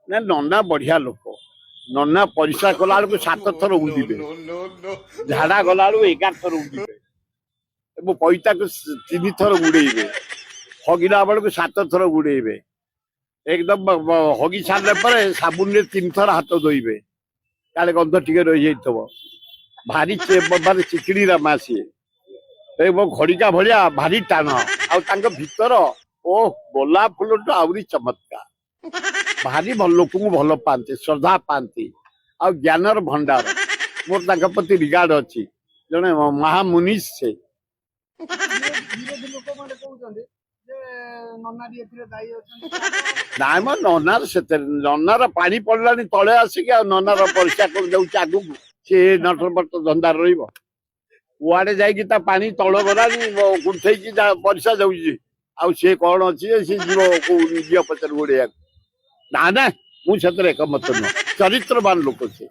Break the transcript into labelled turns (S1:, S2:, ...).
S1: ନା ନନା ବଢିଆ ଲୋକ। ନନା ପରିସ୍ରା କଲା ବେଳକୁ 7 ଥର ଉଣ୍ଡିବେ, ଝାଡା ଗଲା ବେଳକୁ 11 ଥର ଉଣ୍ଡିବେ, ଏବଂ ପଇତାକୁ 3 ଥର ଗୁଡେଇବେ, ହଗିଲା ବେଳକୁ 7 ଥର ଗୁଡେଇବେ। एकदम हगी सारे पर साबुन रे 3 थर हाथ धोइबे काले गंध टिके रही जाइतबो। भारी माने चिकड़ी रामा सी घड़िका भलिया भारी टाण आउ तांको भीतर ओ गोलाप फूल तो आउरी चमत्कार। भारी भल लोक भल पाती श्रद्धा पाती आ ज्ञानर भंडार। मोर तांको प्रति रिगार्ड अछि। जने महामुनीष से नाम ननार से ननार पानी पड़लानी तले आसिक ननार परिस्रा कर जाऊँ आगू सी नटरपट धंदा रुआड़े जा पानी तल गलानी गुंठे परिस्रा जाऊँगी आउ सी कौन अच्छी सी जीव पचार गोड़े ना ना मुझे एकमत नुह चरित्रवान लोक से।